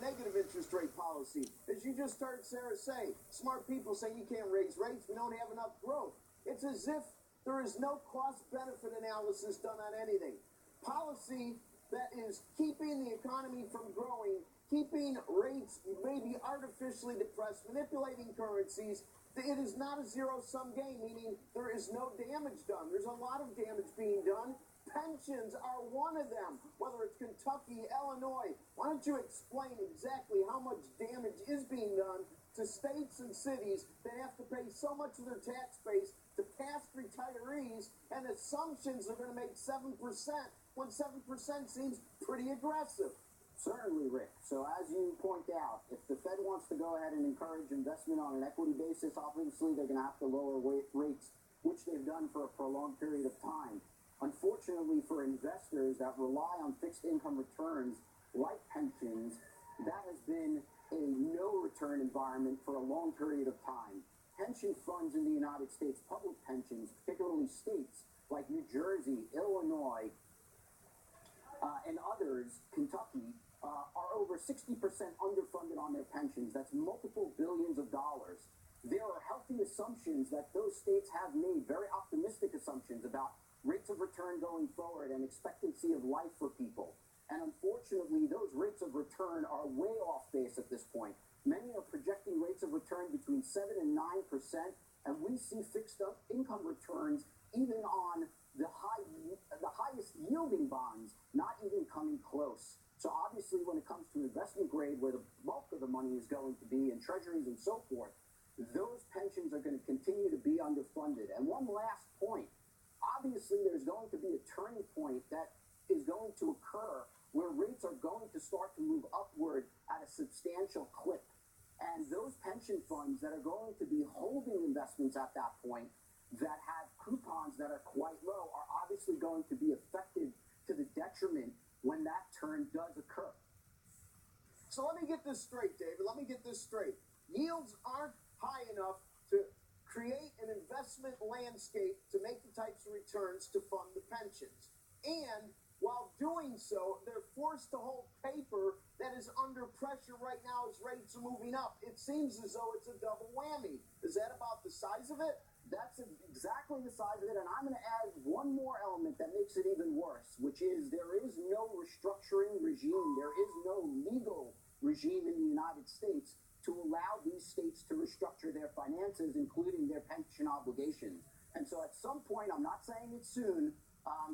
negative interest rate policy. As you just heard Sarah say, smart people say you can't raise rates, we don't have enough growth. It's as if there is no cost-benefit analysis done on anything. Policy that is keeping the economy from growing, keeping rates maybe artificially depressed, manipulating currencies. It is not a zero-sum game, meaning there is no damage done. There's a lot of damage being done. Pensions are one of them, whether it's Kentucky, Illinois. Why don't you explain exactly how much damage is being done to states and cities that have to pay so much of their tax base to past retirees, and assumptions are going to make 7% when 7% seems pretty aggressive? Certainly, Rick. So as you point out, if the Fed wants to go ahead and encourage investment on an equity basis, obviously they're going to have to lower rates, which they've done for a prolonged period of time. Unfortunately, for investors that rely on fixed income returns like pensions, that has been a no-return environment for a long period of time. Pension funds in the United States, public pensions, particularly states like New Jersey, Illinois, and others, Kentucky, are over 60% underfunded on their pensions. That's multiple billions of dollars. There are healthy assumptions that those states have made, very optimistic assumptions about rates of return going forward and expectancy of life for people. And unfortunately, those rates of return are way off base at this point. Many are projecting rates of return between 7 and 9%, and we see fixed income returns even on the highest yielding bonds not even coming close. So obviously, when it comes to investment grade, where the bulk of the money is going to be in treasuries and so forth, those pensions are going to continue to be underfunded. And one last point. Obviously, there's going to be a turning point that is going to occur where rates are going to start to move upward at a substantial clip. And those pension funds that are going to be holding investments at that point that have coupons that are quite low are obviously going to be affected to the detriment when that turn does occur. So let me get this straight, David. Let me get this straight. Yields aren't high enough to create an investment landscape to make the types of returns to fund the pensions. And while doing so, they're forced to hold paper that is under pressure right now as rates are moving up. It seems as though it's a double whammy. Is that about the size of it? That's exactly the size of it, and I'm going to add one more element that makes it even worse, which is there is no restructuring regime. There is no legal regime in the United States to allow these states to restructure their finances, including their pension obligations. And so at some point, I'm not saying it's soon,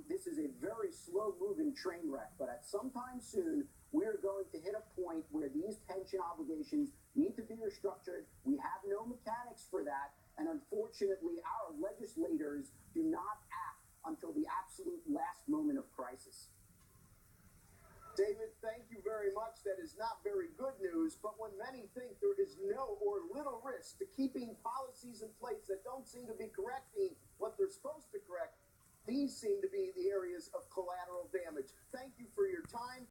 this is a very slow-moving train wreck, but at some time soon, we're going to hit a point where these pension obligations need to be restructured. We have no mechanics for that, and unfortunately, our legislators do not act until the absolute last moment of crisis. David, thank you very much. That is not very good news, but when many think there is no or little risk to keeping policies in place that don't seem to be correcting what they're supposed to correct, these seem to be the areas of collateral damage. Thank you for your time.